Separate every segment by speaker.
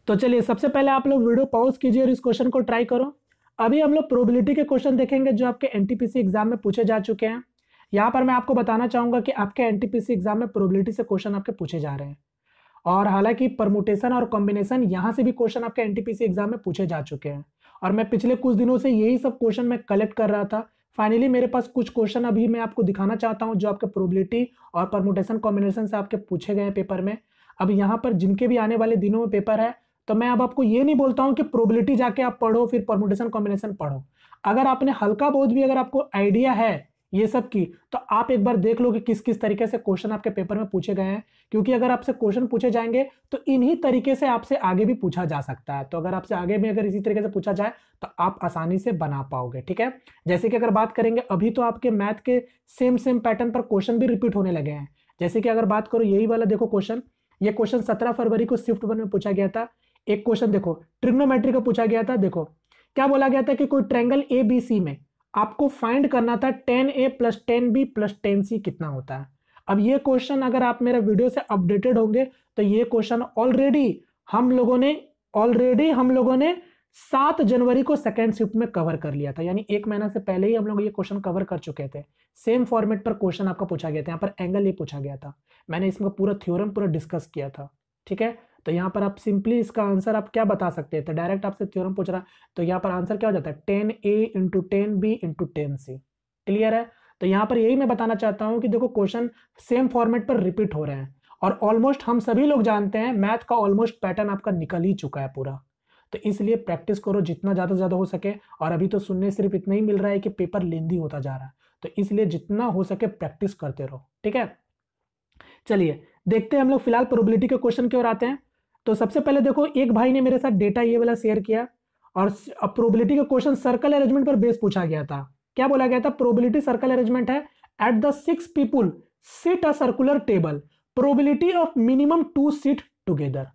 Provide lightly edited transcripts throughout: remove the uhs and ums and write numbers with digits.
Speaker 1: तो चलिए सबसे पहले आप लोग वीडियो पॉज कीजिए और इस क्वेश्चन को ट्राई करो। अभी हम लोग प्रोबेबिलिटी के क्वेश्चन देखेंगे जो आपके एनटीपीसी एग्जाम में पूछे जा चुके हैं। यहाँ पर मैं आपको बताना चाहूंगा कि आपके एनटीपीसी एग्जाम में प्रोबेबिलिटी से क्वेश्चन आपके पूछे जा रहे हैं, और हालांकि परमुटेशन और कॉम्बिनेशन यहाँ से भी क्वेश्चन आपके एनटीपीसी एग्जाम में पूछे जा चुके हैं, और मैं पिछले कुछ दिनों से यही सब क्वेश्चन मैं कलेक्ट कर रहा था। फाइनली मेरे पास कुछ क्वेश्चन अभी मैं आपको दिखाना चाहता हूँ जो आपके प्रोबेबिलिटी और परमुटेशन कॉम्बिनेशन से आपके पूछे गए हैं पेपर में। अब यहाँ पर जिनके भी आने वाले दिनों में पेपर है, तो मैं अब आपको ये नहीं बोलता हूँ कि प्रोबेबिलिटी जाके आप पढ़ो फिर परमुटेशन कॉम्बिनेशन पढ़ो। अगर आपने हल्का बहुत भी अगर आपको आइडिया है ये सब की, तो आप एक बार देख लो कि किस किस तरीके से क्वेश्चन आपके पेपर में पूछे गए हैं, क्योंकि अगर आपसे क्वेश्चन पूछे जाएंगे तो इन्हीं तरीके से आपसे आगे भी पूछा जा सकता है। तो अगर आपसे आगे भी अगर इसी तरीके से पूछा जाए तो आप आसानी से बना पाओगे। ठीक है, जैसे कि अगर बात करेंगे अभी तो आपके मैथ के सेम पैटर्न पर क्वेश्चन भी रिपीट होने लगे हैं। जैसे कि अगर बात करो यही वाला देखो क्वेश्चन, ये क्वेश्चन 17 फरवरी को शिफ्ट 1 में पूछा गया था। एक क्वेश्चन देखो ट्रिग्नोमेट्री का पूछा गया था। देखो क्या बोला गया था कि कोई ट्रायंगल ABC में आपको फाइंड करना था 10A + 10B + 10C कितना होता है। अब ये क्वेश्चन अगर आप मेरा वीडियो से अपडेटेड होंगे तो ये क्वेश्चन ऑलरेडी हम लोगों ने 7 जनवरी को सेकेंड शिफ्ट में कवर कर लिया था, यानी 1 महीना से पहले ही हम लोग ये क्वेश्चन कवर कर चुके थे। सेम फॉर्मेट पर क्वेश्चन आपका पूछा गया था। यहाँ पर एंगल ये पूछा गया था, मैंने इसमें पूरा थ्योरम पूरा डिस्कस किया था। ठीक है, तो यहाँ पर आप सिंपली इसका आंसर आप क्या बता सकते थे, डायरेक्ट आपसे थ्योरम पूछ रहा, तो यहाँ पर आंसर क्या हो जाता है 10A × 10B × 10C। क्लियर है, तो यहाँ पर यही मैं बताना चाहता हूँ कि देखो क्वेश्चन सेम फॉर्मेट पर रिपीट हो रहे हैं, और ऑलमोस्ट हम सभी लोग जानते हैं मैथ का ऑलमोस्ट पैटर्न आपका निकल ही चुका है पूरा। तो इसलिए प्रैक्टिस करो जितना ज़्यादा से ज़्यादा हो सके, और अभी तो सुनने सिर्फ इतना ही मिल रहा है कि पेपर लेंदी होता जा रहा है, तो इसलिए जितना हो सके प्रैक्टिस करते रहो। ठीक है, चलिए देखते हैं हम लोग फिलहाल प्रोबेबिलिटी के क्वेश्चन की ओर आते हैं। तो सबसे पहले देखो एक भाई ने मेरे साथ डेटा ये वाला शेयर किया, और प्रोबेबिलिटी का क्वेश्चन सर्कल अरेंजमेंट पर बेस पूछा गया था। क्या बोला गया था, प्रोबेबिलिटी सर्कल अरेंजमेंट है, at the 6 people sit a circular table, probability of minimum 2 seat together.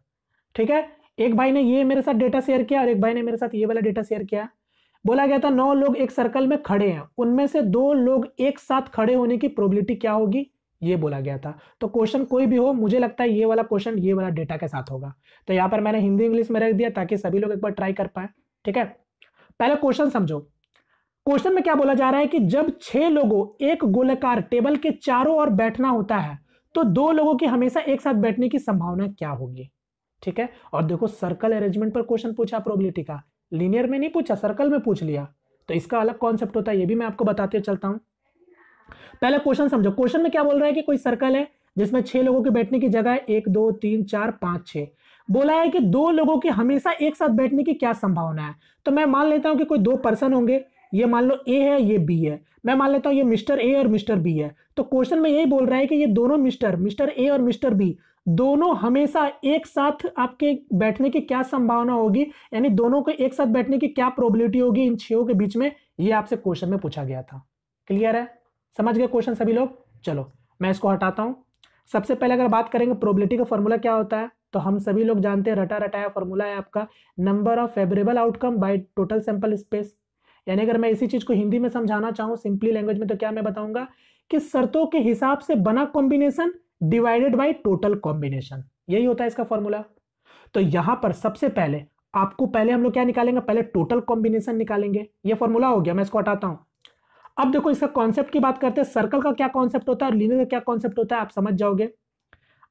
Speaker 1: ठीक है, एक भाई ने ये मेरे साथ डेटा शेयर किया और एक भाई ने मेरे साथ ये वाला डेटा शेयर किया। बोला गया था 9 लोग एक सर्कल में खड़े हैं, उनमें से 2 लोग एक साथ खड़े होने की प्रोबेबिलिटी क्या होगी, ये बोला गया था। तो क्वेश्चन कोई भी हो, मुझे लगता है ये वाला क्वेश्चन ये वाला डेटा के साथ होगा। तो यहां पर मैंने हिंदी इंग्लिश में रख दिया ताकि सभी लोग एक बार ट्राई कर पाए। ठीक है, पहले क्वेश्चन समझो। क्वेश्चन में क्या बोला जा रहा है कि जब 6 लोगों एक गोलाकार टेबल के चारों ओर बैठना होता है तो 2 लोगों की हमेशा एक साथ बैठने की संभावना क्या होगी। ठीक है, और देखो सर्कल अरेंजमेंट पर क्वेश्चन पूछा प्रोबेबिलिटी का, लीनियर में नहीं पूछा, सर्कल में पूछ लिया, तो इसका अलग कॉन्सेप्ट होता है, ये भी मैं आपको बताते चलता हूं। पहले क्वेश्चन समझो। क्वेश्चन में क्या बोल रहा है कि कोई सर्कल है जिसमें 6 लोगों के बैठने की जगह है, 1 2 3 4 5 6। बोला है कि 2 लोगों की हमेशा एक साथ बैठने की क्या संभावना है। तो मैं मान लेता हूं कि कोई 2 पर्सन होंगे, ये मान लो ए है ये बी है, मैं मान लेता हूं ये मिस्टर ए और मिस्टर बी है। तो क्वेश्चन में यही बोल रहा है कि ये दोनों मिस्टर ए और मिस्टर बी दोनों हमेशा एक साथ आपके बैठने की क्या संभावना होगी, यानी दोनों को एक साथ बैठने की क्या प्रोबेबिलिटी होगी इन 6 के बीच में, ये आपसे क्वेश्चन में पूछा गया था। क्लियर है, समझ गए क्वेश्चन सभी लोग। चलो मैं इसको हटाता हूं। सबसे पहले अगर बात करेंगे प्रोबेबिलिटी का फॉर्मूला क्या होता है, तो हम सभी लोग जानते हैं रटा रटाया फॉर्मूला है आपका number of favourable outcome by total sample space. यानी अगर मैं इसी चीज को हिंदी में समझाना चाहूं सिंपली लैंग्वेज में, तो क्या मैं बताऊंगा कि शर्तों के हिसाब से बना combination divided by total combination, यही होता है इसका फॉर्मूला। तो यहां पर सबसे पहले आपको पहले हम लोग क्या निकालेंगे, पहले टोटल कॉम्बिनेशन निकालेंगे। ये फॉर्मूला हो गया, मैं इसको हटाता हूं। अब देखो इसका कॉन्सेप्ट की बात करते हैं, सर्कल का क्या कॉन्सेप्ट होता है और लीनियर का क्या कॉन्सेप्ट होता है, आप समझ जाओगे।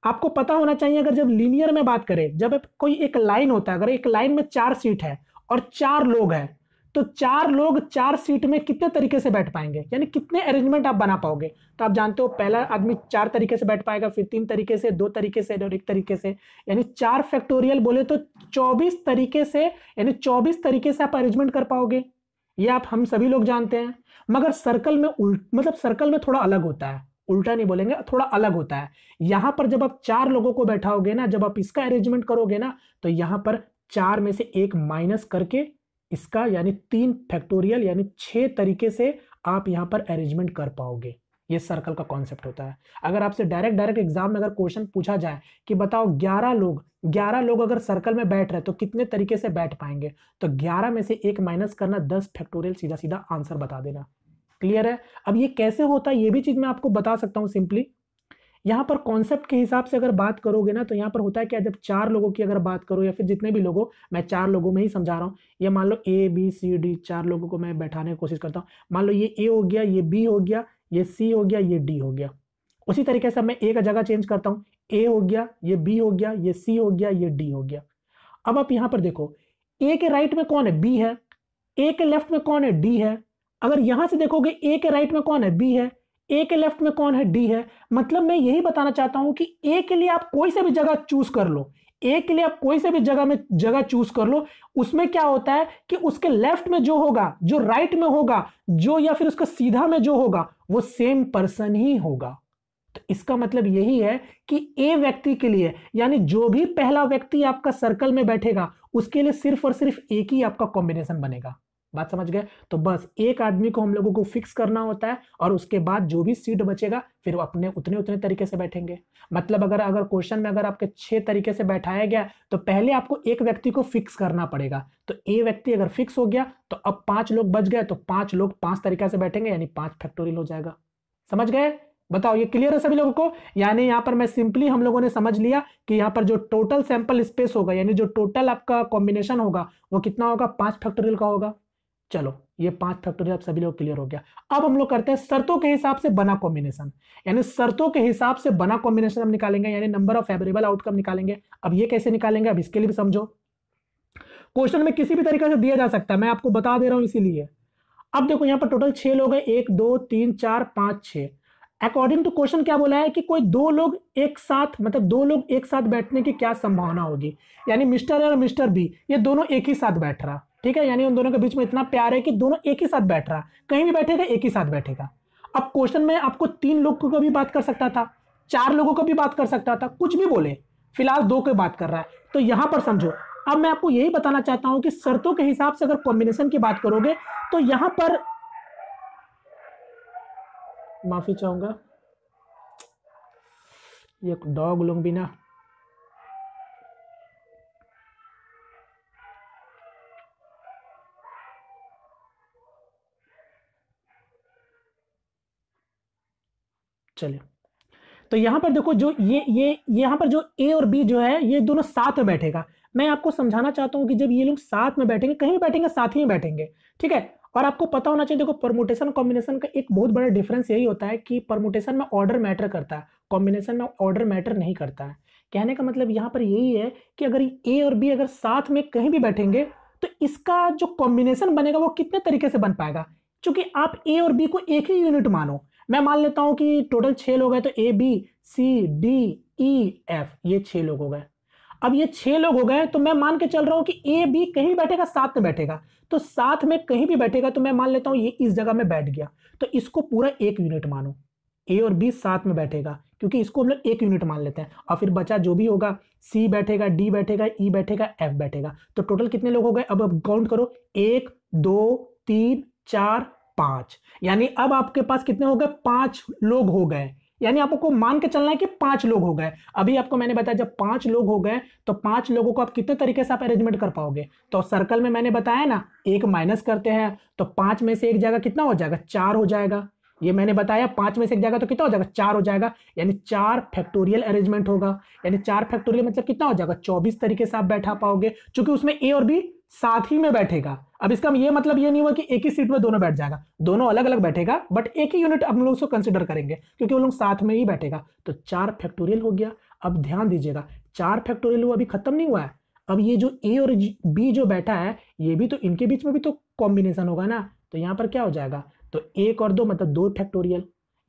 Speaker 1: आपको पता होना चाहिए अगर जब लीनियर में बात करें, जब कोई एक लाइन होता है, अगर एक लाइन में 4 सीट है और 4 लोग हैं, तो 4 लोग 4 सीट में कितने तरीके से बैठ पाएंगे, यानी कितने अरेंजमेंट आप बना पाओगे। तो आप जानते हो पहला आदमी 4 तरीके से बैठ पाएगा, फिर 3 तरीके से, 2 तरीके से और 1 तरीके से, यानी 4 फैक्टोरियल बोले तो 24 तरीके से, यानी 24 तरीके से आप अरेंजमेंट कर पाओगे। ये आप हम सभी लोग जानते हैं। मगर सर्कल में मतलब सर्कल में थोड़ा अलग होता है, उल्टा नहीं बोलेंगे, थोड़ा अलग होता है। यहां पर जब आप 4 लोगों को बैठाओगे ना, जब आप इसका अरेंजमेंट करोगे ना, तो यहां पर 4 में से 1 माइनस करके इसका यानी 3 फैक्टोरियल यानी 6 तरीके से आप यहां पर अरेंजमेंट कर पाओगे। ये सर्कल का कॉन्सेप्ट होता है। अगर आपसे डायरेक्ट एग्जाम में अगर क्वेश्चन पूछा जाए कि बताओ 11 लोग अगर सर्कल में बैठ रहे तो कितने तरीके से बैठ पाएंगे, तो 11 में से 1 माइनस करना, 10 फैक्टोरियल, सीधा सीधा आंसर बता देना। क्लियर है। अब ये कैसे होता है ये भी चीज मैं आपको बता सकता हूं सिंपली। यहाँ पर कॉन्सेप्ट के हिसाब से अगर बात करोगे ना तो यहाँ पर होता है क्या, जब 4 लोगों की अगर बात करो या फिर जितने भी लोगों, मैं 4 लोगों में ही समझा रहा हूँ। ये मान लो ए बी सी डी, 4 लोगों को मैं बैठाने की कोशिश करता हूँ। मान लो ये ए हो गया, ये बी हो गया, ये सी हो गया, ये डी हो गया। उसी तरीके से मैं ए का जगह चेंज करता हूँ, ए हो गया, ये बी हो गया, ये सी हो गया, ये डी हो गया। अब आप यहाँ पर देखो, ए के राइट में कौन है, बी है। ए के लेफ्ट में कौन है, डी है। अगर यहां से देखोगे ए के राइट में कौन है, बी है। ए के लेफ्ट में कौन है, डी है। मतलब मैं यही बताना चाहता हूं कि ए के लिए आप कोई से भी जगह चूज कर लो, ए के लिए आप कोई से भी जगह चूज कर लो, उसमें क्या होता है कि उसके लेफ्ट में जो होगा, जो राइट में होगा, जो या फिर उसका सीधा में जो होगा, वो सेम पर्सन ही होगा। तो इसका मतलब यही है कि ए व्यक्ति के लिए, यानी जो भी पहला व्यक्ति आपका सर्कल में बैठेगा, उसके लिए सिर्फ और सिर्फ एक ही आपका कॉम्बिनेशन बनेगा। बात समझ गए? तो बस एक आदमी को हम लोगों को फिक्स करना होता है और उसके बाद जो भी सीट बचेगा फिर वो अपने उतने उतने तरीके से बैठेंगे। मतलब अगर क्वेश्चन में अगर आपके 6 तरीके से बैठाया गया तो पहले आपको एक व्यक्ति को फिक्स करना पड़ेगा। तो ए व्यक्ति अगर फिक्स हो गया तो अब 5 लोग बच गए, तो 5 लोग 5 तरीके से बैठेंगे, यानी 5 फैक्टोरियल हो जाएगा। समझ गए? बताओ ये क्लियर है सभी लोगों को? यानी यहां पर मैं सिंपली हम लोगों ने समझ लिया कि यहां पर जो टोटल सैंपल स्पेस होगा, यानी जो टोटल आपका कॉम्बिनेशन होगा, वो कितना होगा, 5 फैक्टोरियल का होगा। चलो ये 5 फैक्टोरियल सभी लोग क्लियर हो गया। अब हम लोग करते हैं शर्तों के हिसाब से बना कॉम्बिनेशन, यानी शर्तों के हिसाब से बना कॉम्बिनेशन हम निकालेंगे, यानी नंबर ऑफ फेवरेबल आउटकम निकालेंगे। अब ये कैसे निकालेंगे, अब इसके लिए भी समझो। क्वेश्चन में किसी भी तरीके से दिया जा सकता है, मैं आपको बता दे रहा हूं इसीलिए। अब देखो यहाँ पर टोटल 6 लोग हैं, 1 2 3 4 5 6। अकॉर्डिंग टू क्वेश्चन क्या बोला है कि कोई 2 लोग एक साथ, मतलब 2 लोग एक साथ बैठने की क्या संभावना होगी, यानी मिस्टर ए और मिस्टर बी, ये दोनों एक ही साथ बैठ रहा। ठीक है, यानी उन दोनों के बीच में इतना प्यार है कि दोनों एक ही साथ बैठ रहा, कहीं भी बैठेगा एक ही साथ बैठेगा। अब क्वेश्चन में आपको 3 लोगों को भी बात कर सकता था, 4 लोगों को भी बात कर सकता था, कुछ भी बोले, फिलहाल 2 की बात कर रहा है। तो यहां पर समझो, अब मैं आपको यही बताना चाहता हूं कि शर्तों के हिसाब से अगर कॉम्बिनेशन की बात करोगे तो यहां पर, माफी चाहूंगा, ये डॉग लोग भी ना, चलिए। तो यहां पर देखो, जो ये यहां पर जो ए और बी जो है, ये दोनों साथ में बैठेगा। मैं आपको समझाना चाहता हूं कि जब ये लोग साथ में बैठेंगे, कहीं भी बैठेंगे साथ ही बैठेंगे। ठीक है, और आपको पता होना चाहिए, देखो परमुटेशन कॉम्बिनेशन का एक बहुत बड़ा डिफरेंस यही होता है कि परमुटेशन में ऑर्डर मैटर करता है, कॉम्बिनेशन में ऑर्डर मैटर नहीं करता है। कहने का मतलब यहां पर यही है कि अगर ए और बी अगर साथ में कहीं भी बैठेंगे तो इसका जो कॉम्बिनेशन बनेगा वो कितने तरीके से बन पाएगा, क्योंकि आप ए और बी को एक ही यूनिट मानो। मैं मान लेता हूं कि टोटल 6 लोग हैं, तो A B C D E F, ये 6 लोग हो गए। अब ये 6 लोग हो गए, तो मैं मान के चल रहा हूं कि ए बी कहीं बैठेगा, साथ में बैठेगा, तो साथ में कहीं भी बैठेगा, तो मैं मान लेता हूं ये इस जगह में बैठ गया, तो इसको पूरा एक यूनिट मानो। ए और बी साथ में बैठेगा, क्योंकि इसको हम लोग एक यूनिट मान लेते हैं। और फिर बचा जो भी होगा, सी बैठेगा, डी बैठेगा, ई बैठेगा, एफ बैठेगा। तो टोटल कितने लोग हो गए, अब काउंट करो, 1 2 3 4 5, यानी अब आपके पास कितने हो गए, 5 लोग हो गए। यानी आपको मान के चलना है कि 5 लोग हो गए। अभी आपको मैंने बताया जब 5 लोग हो गए तो 5 लोगों को आप कितने तरीके से आप अरेंजमेंट कर पाओगे। तो सर्कल में मैंने बताया ना, एक माइनस करते हैं तो 5 में से एक जाएगा, कितना हो जाएगा, 4 हो जाएगा। ये मैंने बताया 5 में से एक जाएगा तो कितना हो जाएगा, 4 हो जाएगा, यानी 4 फैक्टोरियल अरेंजमेंट होगा। यानी 4 फैक्टोरियल मतलब कितना हो जाएगा, 24 तरीके से आप बैठा पाओगे, क्योंकि उसमें ए और बी साथ ही में बैठेगा। अब इसका ये मतलब ये नहीं हुआ कि एक ही सीट में दोनों बैठ जाएगा, दोनों अलग अलग बैठेगा, बट एक ही यूनिट हम लोग उसको कंसिडर करेंगे क्योंकि वो लोग साथ में ही बैठेगा। तो 4 फैक्टोरियल हो गया। अब ध्यान दीजिएगा, 4 फैक्टोरियल वो अभी खत्म नहीं हुआ है। अब ये जो ए और बी जो बैठा है, ये भी तो, इनके बीच में भी तो कॉम्बिनेशन होगा ना। तो यहां पर क्या हो जाएगा, तो 1 और 2 मतलब 2 फैक्टोरियल,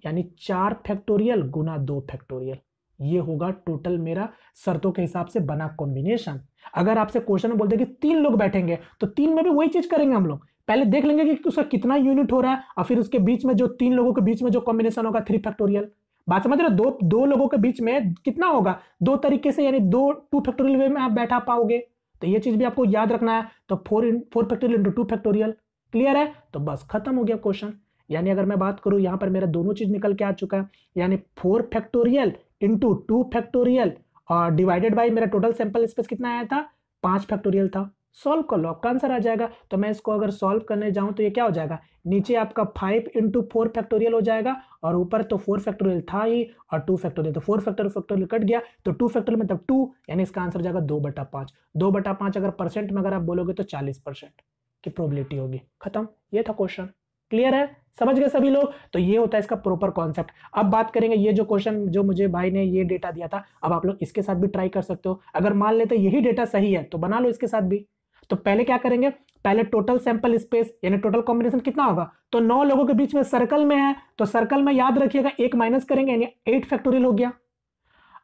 Speaker 1: यानी 4 फैक्टोरियल गुना 2 फैक्टोरियल, ये होगा टोटल मेरा शर्तों के हिसाब से बना कॉम्बिनेशन। अगर आपसे क्वेश्चन में बोलते कि 3 लोग बैठेंगे तो 3 में भी वही चीज करेंगे हम लोग, पहले देख लेंगे कि उसका कितना यूनिट हो रहा है, और फिर उसके बीच में जो 3 लोगों के बीच में जो कॉम्बिनेशन होगा 3 फैक्टोरियल। बात समझ रहे हो, दो लोगों के बीच में कितना होगा, 2 तरीके से, यानी 2 फैक्टोरियल वे में आप बैठा पाओगे। तो ये चीज भी आपको याद रखना है। तो 4 फैक्टोरियल इंटू 2 फैक्टोरियल, क्लियर है? तो बस खत्म हो गया क्वेश्चन। यानी अगर मैं बात करूं, यहां पर मेरा दोनों चीज निकल के आ चुका है, यानी 4 फैक्टोरियल इंटू 2 फैक्टोरियल और डिवाइडेड बाई मेरा टोटल सैंपल स्पेस कितना आया था, 5 फैक्टोरियल था। सॉल्व कर लो, आपका आंसर आ जाएगा। तो मैं इसको अगर सॉल्व करने जाऊं तो ये क्या हो जाएगा, नीचे आपका 5 × 4 फैक्टोरियल हो जाएगा और ऊपर तो 4 फैक्टोरियल था ही और 2 फैक्टोरियल, तो 4 फैक्टोरियल कट गया तो 2 फैक्टोरियल मतलब 2, यानी इसका आंसर हो जाएगा 2/5। 2/5 अगर परसेंट में अगर आप बोलोगे तो 40% की प्रोबेबिलिटी होगी। खत्म, ये था क्वेश्चन। क्लियर है, समझ गए सभी लोग? तो ये होता है इसका प्रॉपर कॉन्सेप्ट। अब बात करेंगे ये जो क्वेश्चन जो मुझे भाई ने ये डेटा दिया था, अब आप लोग इसके साथ भी ट्राई कर सकते हो। अगर मान लेते यही डेटा सही है तो बना लो इसके साथ भी। तो पहले क्या करेंगे, पहले टोटल सैंपल स्पेस यानी टोटल कॉम्बिनेशन कितना होगा, तो 9 लोगों के बीच में सर्कल में है तो सर्कल में याद रखिएगा 1 माइनस करेंगे यानी 8 फैक्टोरियल हो गया।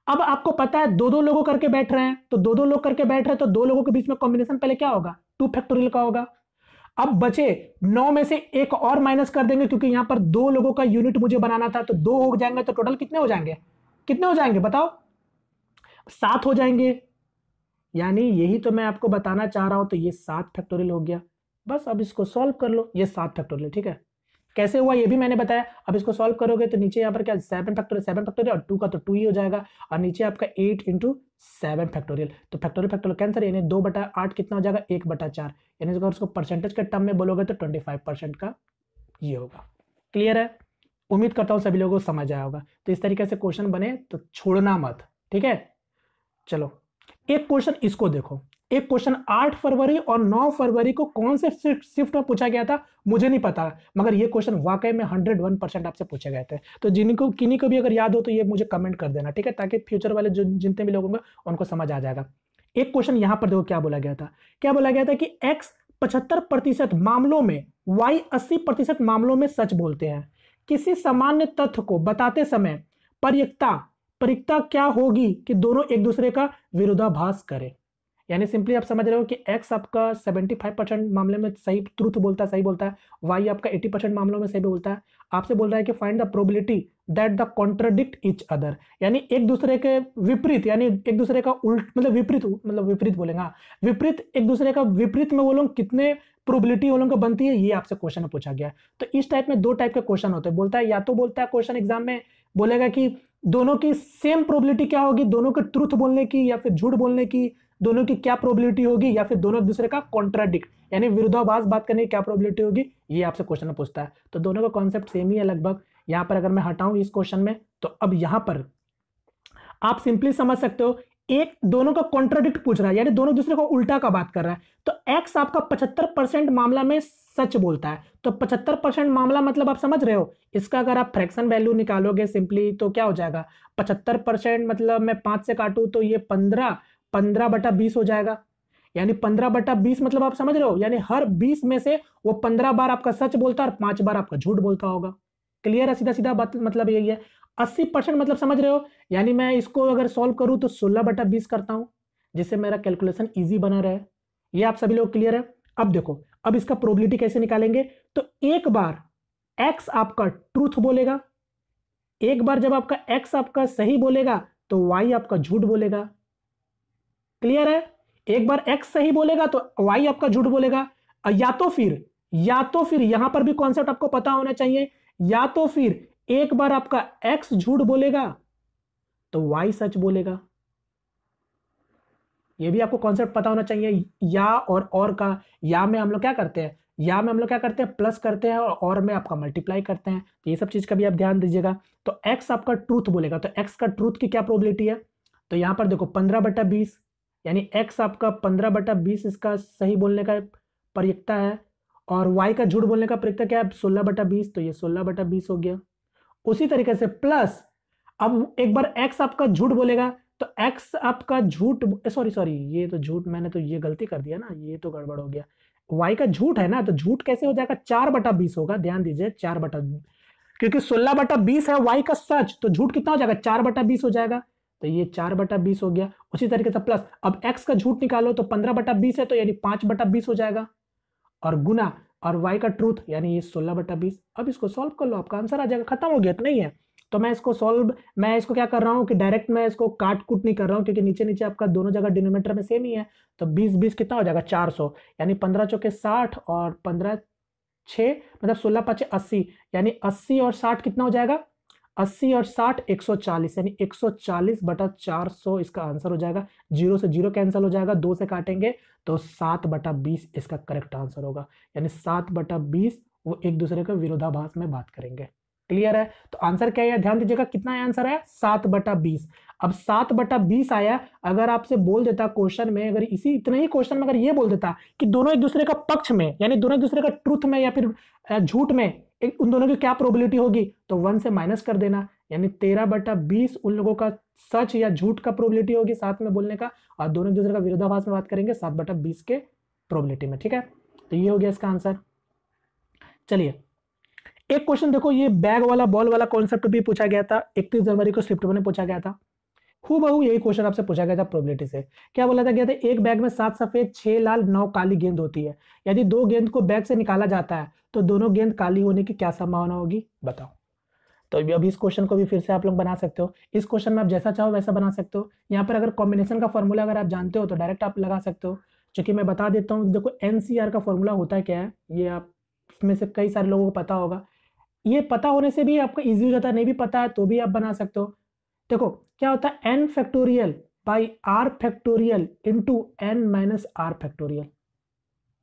Speaker 1: अब आपको पता है 2-2 लोगों करके बैठ रहे हैं, तो 2-2 लोग करके बैठ रहे हैं तो 2 लोगों के बीच में कॉम्बिनेशन पहले क्या होगा, 2 फैक्टोरियल का होगा। अब बचे 9 में से एक और माइनस कर देंगे क्योंकि यहां पर 2 लोगों का यूनिट मुझे बनाना था, तो 2 हो जाएंगे तो टोटल कितने हो जाएंगे, कितने हो जाएंगे बताओ, 7 हो जाएंगे। यानी यही तो मैं आपको बताना चाह रहा हूं, तो ये 7 फैक्टोरियल हो गया। बस अब इसको सॉल्व कर लो, ये 7 फैक्टोरियल, ठीक है। कैसे हुआ ये भी मैंने बताया। अब इसको सॉल्व करोगे तो नीचे यहाँ पर क्या 7 फैक्टोरियल और 2 का तो 2 ही हो जाएगा और नीचे आपका 8 × 7 फैक्टोरियल, तो फैक्टोरियल कैंसर यानी 2/8 कितना हो जाएगा 1/4, यानी अगर उसको परसेंटेज के टर्म में बोलोगे तो 25% का ये होगा। क्लियर है, उम्मीद करता हूँ सभी लोगों को समझ आया होगा। तो इस तरीके से क्वेश्चन बने तो छोड़ना मत, ठीक है। चलो एक क्वेश्चन इसको देखो, एक क्वेश्चन 8 फरवरी और 9 फरवरी को कौन से शिफ्ट में पूछा गया था मुझे नहीं पता, मगर ये क्वेश्चन वाकई में 101% आपसे पूछे गए थे। तो जिनको किन्हीं को भी अगर याद हो तो ये मुझे कमेंट कर देना, ठीक है, ताकि फ्यूचर वाले जो जितने भी लोग होंगे उनको समझ आ जाएगा। एक क्वेश्चन यहां पर देखो क्या बोला गया था, क्या बोला गया था कि x 75% मामलों में, y 80% मामलों में सच बोलते हैं। किसी सामान्य तथ्य को बताते समय परिकता क्या होगी कि दोनों एक दूसरे का विरोधाभास करें। यानी सिंपली आप समझ रहे हो कि x आपका 75% मामले में सही ट्रूथ बोलता है, सही बोलता है, y आपका 80% मामलों में सही बोलता है। आपसे बोल रहा है कि find the probability that the contradict each other, यानी एक दूसरे के विपरीत, यानी एक दूसरे का उल्ट मतलब विपरीत बोलेंगे, विपरीत, एक दूसरे का विपरीत में वो लोग कितने प्रोबेबिलिटी वो लोगों को बनती है, ये आपसे क्वेश्चन में पूछा गया। तो इस टाइप में 2 टाइप के क्वेश्चन होते हैं। बोलता है या तो बोलता है क्वेश्चन एग्जाम में बोलेगा कि दोनों की सेम प्रोबेबिलिटी क्या होगी, दोनों के ट्रूथ बोलने की या फिर झूठ बोलने की, दोनों की क्या प्रोबेबिलिटी होगी, या फिर दोनों एक दूसरे का कॉन्ट्राडिक्ट यानी विरोधाभास बात करने की क्या प्रोबेबिलिटी होगी, ये आपसे क्वेश्चन में पूछता है। तो दोनों का कॉन्सेप्ट सेम ही है लगभग। यहां पर अगर मैं हटाऊं इस क्वेश्चन में तो अब यहां पर आप सिंपली समझ सकते हो, एक दोनों का कॉन्ट्राडिक्ट पूछ रहा है यानी दोनों दूसरे को उल्टा का बात कर रहा है। तो x आपका 75% मामला में सच बोलता है, तो 75% मामला मतलब आप समझ रहे हो, इसका अगर आप फ्रैक्शन वैल्यू निकालोगे सिंपली तो क्या हो जाएगा, 75% मतलब मैं 5 से काटूं तो ये 15/20 हो जाएगा। यानी 15/20 मतलब आप समझ रहे हो, यानी हर 20 में से वो 15 बार आपका सच बोलता है और 5 बार आपका झूठ बोलता होगा। क्लियर है, सीधा सीधा बात मतलब यही है। 80% मतलब समझ रहे हो, यानी मैं इसको अगर सॉल्व करूं तो 16/20 करता हूं जिससे मेरा कैलकुलेशन इजी बना रहे। ये आप सभी लोग क्लियर है। अब देखो, अब इसका प्रोबेबिलिटी कैसे निकालेंगे, तो एक बार x आपका ट्रूथ बोलेगा, एक बार जब आपका x आपका सही बोलेगा तो y आपका झूठ बोलेगा। क्लियर है, एक बार x सही बोलेगा तो y आपका झूठ बोलेगा, या तो फिर यहां पर भी कॉन्सेप्ट आपको पता होना चाहिए, या तो फिर एक बार आपका x झूठ बोलेगा तो y सच बोलेगा। ये भी आपको कॉन्सेप्ट पता होना चाहिए। या और का या में हम लोग क्या करते हैं, प्लस करते हैं और में आपका मल्टीप्लाई करते हैं। तो ये सब चीज का भी आप ध्यान दीजिएगा। तो x आपका ट्रूथ बोलेगा तो x का ट्रूथ की क्या प्रोबेबिलिटी है, तो यहां पर देखो 15/20 यानी x आपका 15/20 इसका सही बोलने का परिकता है और y का झूठ बोलने का परिकता क्या है 16/20, तो ये 16/20 हो गया। उसी तरीके से प्लस अब एक बार x आपका झूठ बोलेगा तो x आपका झूठ सॉरी ये तो झूठ, मैंने तो ये गलती कर दिया ना, ये तो गड़बड़ हो गया। y का झूठ है ना, तो झूठ कैसे हो जाएगा 4/20 होगा, ध्यान दीजिए 4/20, क्योंकि 16/20 है y का सच, तो झूठ कितना हो जाएगा 4/20 हो जाएगा, तो ये 4/20 हो गया। उसी तरीके से प्लस अब x का झूठ निकालो तो 15/20 है तो यानी 5/20 हो जाएगा, और गुना और y का ट्रूथ यानी ये 16/20। अब इसको सॉल्व कर लो, आपका आंसर आ जाएगा, खत्म हो गया। तो नहीं है तो मैं इसको क्या कर रहा हूँ कि डायरेक्ट मैं इसको काट कूट नहीं कर रहा हूँ, क्योंकि नीचे नीचे आपका दोनों जगह डिनोमिनेटर में सेम ही है। तो 20 कितना हो जाएगा 400, यानी 15 चौके 60 और 15 6 मतलब 16 5 80, यानी 80 और 60 कितना हो जाएगा 80 और 60 140, यानी 140/400 इसका आंसर हो जाएगा। 0 से 0 कैंसिल हो जाएगा, 2 से काटेंगे तो 7/20 इसका करेक्ट आंसर होगा। यानी 7/20 वो एक दूसरे के विरोधाभास में बात करेंगे। क्लियर है? तो आंसर क्या है, ध्यान दीजिएगा, कितना है आंसर है 7/20। अब 7/20 आया, अगर आपसे बोल देता क्वेश्चन में, अगर इसी इतने ही क्वेश्चन में अगर ये बोल देता कि दोनों एक दूसरे का पक्ष में, यानी दोनों एक दूसरे का ट्रुथ में या फिर झूठ में, उन दोनों की क्या प्रोबेबिलिटी होगी, तो 1 से माइनस कर देना। यानी 13/20 उन लोगों का सच या झूठ का प्रोबेबिलिटी होगी साथ में बोलने का, और दोनों एक दूसरे का विरोधाभास में बात करेंगे 7/20 के प्रोबेबिलिटी में। ठीक है, तो ये हो गया इसका आंसर। चलिए एक क्वेश्चन देखो, ये बैग वाला बॉल वाला कॉन्सेप्ट भी पूछा गया था, 31 जनवरी को स्लिप में पूछा गया था। हूबहू यही क्वेश्चन आपसे पूछा गया था प्रोबेबिलिटी से। क्या बोला था, गया था एक बैग में 7 सफेद 6 लाल 9 काली गेंद होती है। यदि 2 गेंद को बैग से निकाला जाता है तो दोनों गेंद काली होने की क्या संभावना होगी, बताओ। तो अभी इस क्वेश्चन को भी फिर से आप लोग बना सकते हो। इस क्वेश्चन में आप जैसा चाहो वैसा बना सकते हो। यहाँ पर अगर कॉम्बिनेशन का फॉर्मूला अगर आप जानते हो तो डायरेक्ट आप लगा सकते हो, क्योंकि मैं बता देता हूँ। देखो एनसीआर का फॉर्मूला होता है क्या है, ये आप इसमें से कई सारे लोगों को पता होगा। ये पता होने से भी आपका ईजी हो जाता है, नहीं भी पता है तो भी आप बना सकते हो। देखो क्या होता है, n factorial by r factorial into n minus r factorial.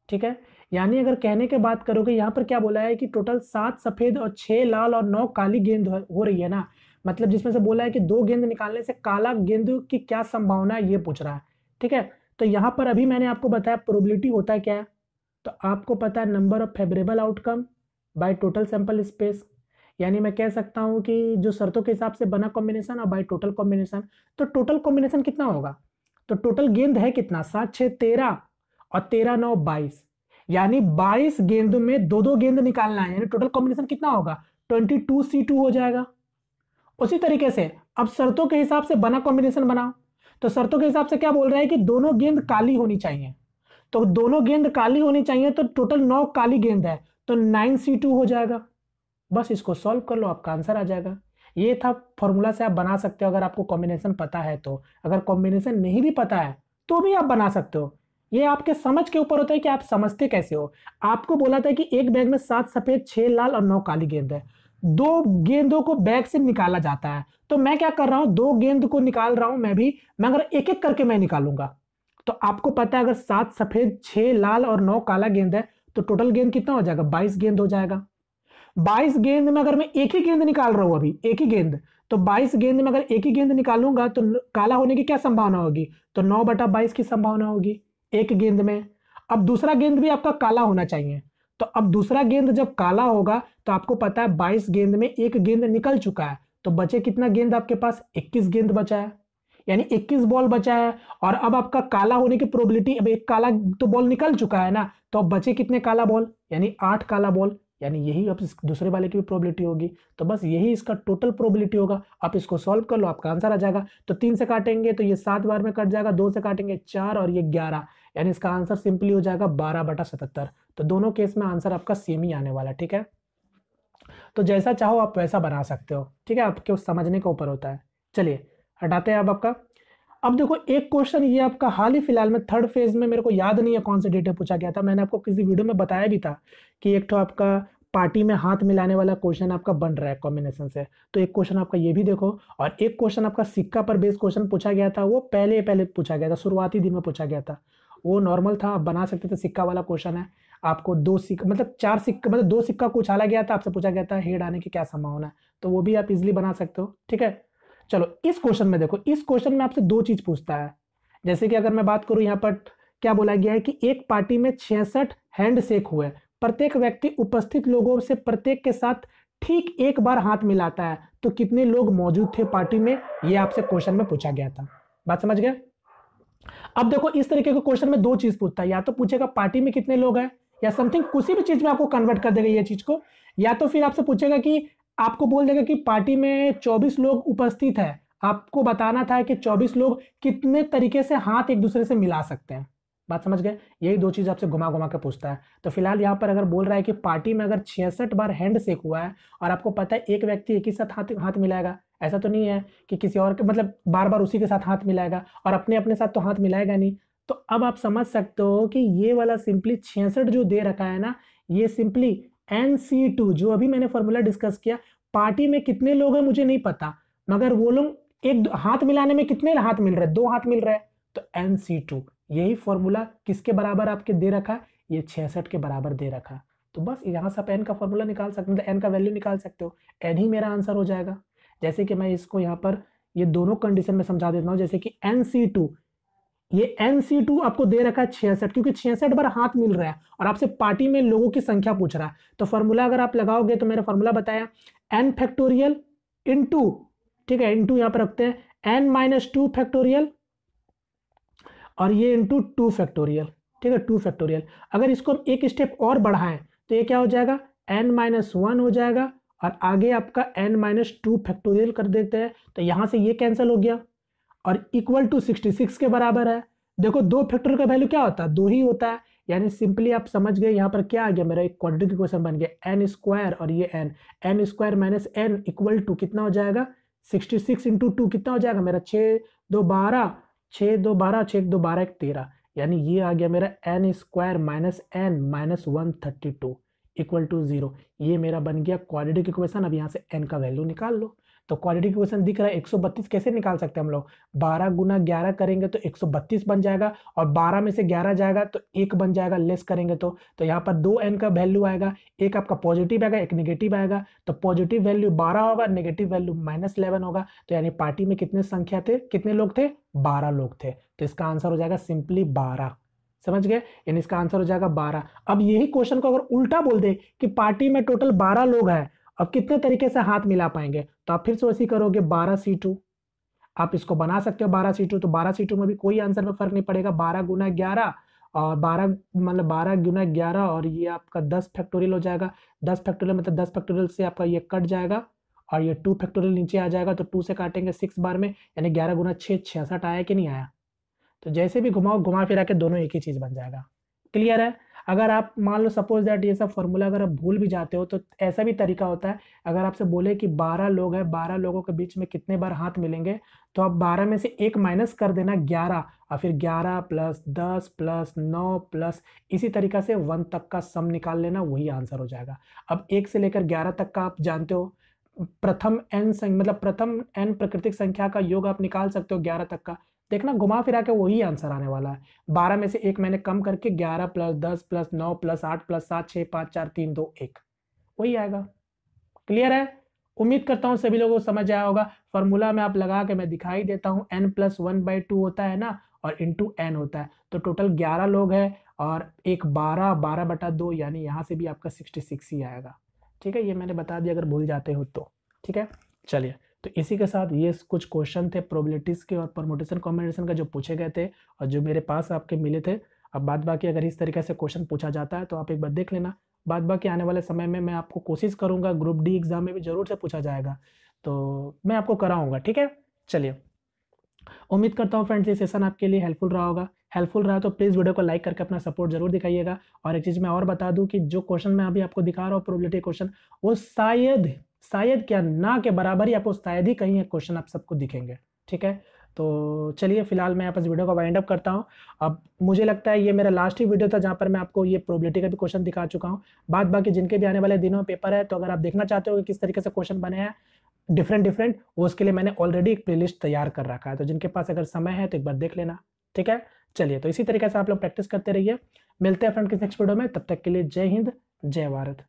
Speaker 1: ठीक है, यानी अगर कहने के बात करोगे, यहाँ पर क्या बोला है कि टोटल 7 सफेद और 6 लाल और 9 काली गेंद हो रही है ना, मतलब जिसमें से बोला है कि 2 गेंद निकालने से काला गेंद की क्या संभावना है, ये पूछ रहा है। ठीक है, तो यहाँ पर अभी मैंने आपको बताया प्रोबेबिलिटी होता है क्या है, तो आपको पता है number of favourable outcome by total sample space. यानी मैं कह सकता हूं कि जो शर्तों के हिसाब से बना कॉम्बिनेशन और बाय टोटल कॉम्बिनेशन, तो टोटल कॉम्बिनेशन कितना होगा, तो टोटल गेंद है कितना, 7 6 13 और 13 9 22, यानी 22 गेंदों में 2 2 गेंद निकालना है, यानी टोटल कॉम्बिनेशन कितना होगा 22C2 हो जाएगा। उसी तरीके से अब शर्तों के हिसाब से बना कॉम्बिनेशन बनाओ, तो शर्तों के हिसाब से क्या बोल रहा है कि दोनों गेंद काली होनी चाहिए, तो दोनों गेंद काली होनी चाहिए, तो टोटल 9 काली गेंद है, तो 9C2 हो जाएगा। बस इसको सॉल्व कर लो, आपका आंसर आ जाएगा। ये था फॉर्मूला से आप बना सकते हो अगर आपको कॉम्बिनेशन पता है तो। अगर कॉम्बिनेशन नहीं भी पता है तो भी आप बना सकते हो, ये आपके समझ के ऊपर होता है कि आप समझते कैसे हो। आपको बोला था कि एक बैग में 7 सफेद 6 लाल और 9 काली गेंद है, 2 गेंदों को बैग से निकाला जाता है, तो मैं क्या कर रहा हूं, 2 गेंद को निकाल रहा हूं मैं भी, मगर एक एक करके मैं निकालूंगा। तो आपको पता है अगर 7 सफेद 6 लाल और 9 काला गेंद है तो टोटल गेंद कितना हो जाएगा, 22 गेंद हो जाएगा। 22 गेंद में अगर मैं एक ही गेंद निकाल रहा हूं, अभी एक ही गेंद, तो 22 गेंद में अगर एक ही गेंद निकालूंगा तो काला होने की क्या संभावना होगी, तो 9/22 की संभावना होगी एक गेंद में। अब दूसरा गेंद भी आपका काला होना चाहिए, तो अब दूसरा गेंद जब काला होगा तो आपको पता है 22 गेंद में एक गेंद निकल चुका है, तो बचे कितना गेंद आपके पास, 21 गेंद बचा है, यानी 21 बॉल बचा है। और अब आपका काला होने की प्रोबेबिलिटी, अब एक काला तो बॉल निकल चुका है ना, तो अब बचे कितने काला बॉल, यानी 8 काला बॉल, यानी यही अब दूसरे वाले की भी प्रोबेबिलिटी होगी। तो बस यही इसका टोटल प्रोबेबिलिटी होगा। आप इसको सॉल्व कर लो, आपका आंसर आ जाएगा। तो 3 से काटेंगे तो ये 7 बार में कट जाएगा, 2 से काटेंगे 4 और ये 11, यानी इसका आंसर सिंपली हो जाएगा 12/77। तो दोनों केस में आंसर आपका सेम ही आने वाला है। ठीक है, तो जैसा चाहो आप वैसा बना सकते हो। ठीक है, आपके उस समझने के ऊपर होता है। चलिए हटाते हैं अब आपका। अब देखो एक क्वेश्चन ये आपका हाल ही फिलहाल में 3rd फेज में, मेरे को याद नहीं है कौन से डेट में पूछा गया था, मैंने आपको किसी वीडियो में बताया भी था कि एक तो आपका पार्टी में हाथ मिलाने वाला क्वेश्चन आपका बन रहा है कॉम्बिनेशन से। तो एक क्वेश्चन आपका ये भी देखो, और एक क्वेश्चन आपका सिक्का पर बेस्ड क्वेश्चन पूछा गया था, वो पहले पूछा गया था, शुरुआती दिन में पूछा गया था, वो नॉर्मल था, आप बना सकते थे। सिक्का वाला क्वेश्चन है, आपको 2 सिक्का मतलब 4 सिक्का मतलब 2 सिक्का को उछाला गया था, आपसे पूछा गया था हेड आने की क्या संभावना है, तो वो भी आप इजिली बना सकते हो। ठीक है, चलो इस क्वेश्चन में देखो, इस क्वेश्चन में आपसे 2 चीज पूछता है। जैसे कि अगर मैं बात करूं, यहाँ पर क्या बोला गया है कि एक पार्टी में 66 हैंड शेक हुए, प्रत्येक व्यक्ति उपस्थित लोगों से प्रत्येक के साथ ठीक एक बार हाथ मिलाता है, तो कितने लोग मौजूद थे पार्टी में, ये आपसे क्वेश्चन में पूछा गया था। बात समझ गए। अब देखो इस तरीके के क्वेश्चन में 2 चीज पूछता है, या तो पूछेगा पार्टी में कितने लोग हैं, या समथिंग किसी भी चीज में आपको कन्वर्ट कर देगा ये चीज को, या तो फिर आपसे पूछेगा कि आपको बोल देगा कि पार्टी में 24 लोग उपस्थित है, आपको बताना था कि 24 लोग कितने तरीके से हाथ एक दूसरे से मिला सकते हैं। बात समझ गए, यही 2 चीज आपसे घुमा घुमा के पूछता है। तो फिलहाल यहाँ पर अगर बोल रहा है कि पार्टी में अगर 66 बार हैंड शेक हुआ है, और आपको पता है एक व्यक्ति एक ही साथ हाथ मिलाएगा, ऐसा तो नहीं है कि किसी और के मतलब बार बार उसी के साथ हाथ मिलाएगा, और अपने अपने साथ तो हाथ मिलाएगा नहीं। तो अब आप समझ सकते हो कि ये वाला सिंपली 66 जो दे रखा है ना, ये सिंपली NC2 जो अभी मैंने फॉर्मूला डिस्कस किया पार्टी में कितने लोग हैं मुझे नहीं पता, मगर वो लोग एक हाथ मिलाने में कितने हाथ मिल रहे हैं, 2 हाथ मिल रहे हैं, तो NC2 यही फॉर्मूला किसके बराबर आपके दे रखा है, ये 66 के बराबर दे रखा है। तो बस यहाँ से आप n का फॉर्मूला निकाल सकते हो, मतलब n का वैल्यू निकाल सकते हो, n ही मेरा आंसर हो जाएगा। जैसे कि मैं इसको यहाँ पर ये दोनों कंडीशन में समझा देता हूँ, जैसे कि NC2, ये NC2 आपको दे रखा है 66, क्योंकि 66 बार हाथ मिल रहा है और आपसे पार्टी में लोगों की संख्या पूछ रहा है। तो फॉर्मूला अगर आप लगाओगे तो मेरा फॉर्मूला बताया n फैक्टोरियल इंटू, ठीक है, इंटू यहाँ पर रखते हैं n-2 फैक्टोरियल और ये इंटू 2 फैक्टोरियल, ठीक है, 2 फैक्टोरियल। अगर इसको हम एक स्टेप और बढ़ाएं तो ये क्या हो जाएगा, n-1 हो जाएगा और आगे आपका n-2 फैक्टोरियल कर देते हैं, तो यहां से ये कैंसिल हो गया और इक्वल टू 66 के बराबर है। देखो 2 फैक्टोरियल का वैल्यू क्या होता है, 2 ही होता है, यानी सिंपली आप समझ गए यहाँ पर क्या आ गया, मेरा एक क्वाड्रेटिक इक्वेशन बन गया n स्क्वायर और ये n square minus n equal to कितना हो जाएगा, 66 इंटू 2 कितना हो जाएगा मेरा 6 2 12, 6 2 12, 6 2 12 1 13, यानी ये आ गया मेरा n square minus n minus 132 equal to 0। ये मेरा बन गया क्वाड्रेटिक इक्वेशन। अब यहाँ से n का वैल्यू निकाल लो। तो क्वाड्रेटिक इक्वेशन दिख रहा है 132 कैसे निकाल सकते हैं हम लोग, 12 गुना 11 करेंगे तो 132 बन जाएगा और 12 में से 11 जाएगा तो 1 बन जाएगा, लेस करेंगे तो यहाँ पर 2n का वैल्यू आएगा, एक आपका पॉजिटिव आएगा एक नेगेटिव आएगा, तो पॉजिटिव वैल्यू 12 होगा, नेगेटिव वैल्यू -11 होगा। तो यानी पार्टी में कितने संख्या थे, कितने लोग थे, 12 लोग थे। तो इसका आंसर हो जाएगा सिंपली 12। समझ गए, यानी इसका आंसर हो जाएगा 12। अब यही क्वेश्चन को अगर उल्टा बोल दे कि पार्टी में टोटल 12 लोग हैं, अब कितने तरीके से हाथ मिला पाएंगे, तो आप फिर से वैसे करोगे 12C2, आप इसको बना सकते हो 12C2, तो 12C2 में भी कोई आंसर में फर्क नहीं पड़ेगा, 12 गुना 11 और 12 मतलब 12 गुना 11 और ये आपका 10 फैक्टोरियल हो जाएगा। 10 फैक्टोरियल मतलब 10 फैक्टोरियल से आपका ये कट जाएगा और ये 2 फैक्टोरियल नीचे आ जाएगा, तो 2 से काटेंगे 6 बार में, यानी 11 गुना 6 66 आया कि नहीं आया। तो जैसे भी घुमाओ घुमा फिरा के दोनों एक ही चीज बन जाएगा। क्लियर है। अगर आप मान लो सपोज दैट ये सब फॉर्मूला अगर आप भूल भी जाते हो तो ऐसा भी तरीका होता है, अगर आपसे बोले कि 12 लोग हैं, 12 लोगों के बीच में कितने बार हाथ मिलेंगे, तो आप 12 में से एक माइनस कर देना 11 और फिर 11 प्लस 10 प्लस 9 प्लस इसी तरीका से 1 तक का सम निकाल लेना, वही आंसर हो जाएगा। अब 1 से लेकर 11 तक का आप जानते हो, प्रथम n मतलब प्रथम n प्राकृतिक संख्या का योग आप निकाल सकते हो 11 तक का। देखना घुमा फिरा के वही आंसर आने वाला है। 12 में से एक मैंने कम करके 11 प्लस 10 प्लस 9 प्लस 8 प्लस 7 6 5 4 3 2 1 वही आएगा। क्लियर है। उम्मीद करता हूँ सभी लोगों को समझ आया होगा। फॉर्मूला में आप लगा के मैं दिखाई देता हूँ, n+1/2 होता है ना और इंटू n होता है, तो टोटल 11 लोग हैं और एक 12/2 यानी यहाँ से भी आपका 66 ही आएगा। ठीक है, ये मैंने बता दिया अगर भूल जाते हो तो। ठीक है, चलिए तो इसी के साथ ये कुछ क्वेश्चन थे प्रोबेबिलिटीज के और परमुटेशन कॉम्बिनेशन का जो पूछे गए थे और जो मेरे पास आपके मिले थे। अब बाद बाकी अगर इस तरीके से क्वेश्चन पूछा जाता है तो आप एक बार देख लेना। बाद बाकी आने वाले समय में मैं आपको कोशिश करूंगा, ग्रुप डी एग्जाम में भी जरूर से पूछा जाएगा तो मैं आपको कराऊंगा। ठीक है, चलिए उम्मीद करता हूँ फ्रेंड्स ये सेशन आपके लिए हेल्पफुल रहा होगा। हेल्पफुल रहा तो प्लीज़ वीडियो को लाइक करके अपना सपोर्ट जरूर दिखाइएगा। और एक चीज़ मैं और बता दूं कि जो क्वेश्चन मैं अभी आपको दिखा रहा हूँ प्रोबेबिलिटी क्वेश्चन, वो शायद क्या ना के बराबर ही आपको शायद ही कहीं एक क्वेश्चन आप सबको दिखेंगे। ठीक है, तो चलिए फिलहाल मैं आप इस वीडियो को वाइंड अप करता हूँ। अब मुझे लगता है ये मेरा लास्ट ही वीडियो था जहाँ पर मैं आपको ये प्रोबेबिलिटी का भी क्वेश्चन दिखा चुका हूँ। बाद बाकी जिनके भी आने वाले दिनों में पेपर है, तो अगर आप देखना चाहते हो कि किस तरीके से क्वेश्चन बने हैं डिफरेंट, वो उसके लिए मैंने ऑलरेडी एक प्लेलिस्ट तैयार कर रखा है, तो जिनके पास अगर समय है तो एक बार देख लेना। ठीक है, चलिए तो इसी तरीके से आप लोग प्रैक्टिस करते रहिए। मिलते हैं फ्रेंड किस नेक्स्ट वीडियो में, तब तक के लिए जय हिंद जय भारत।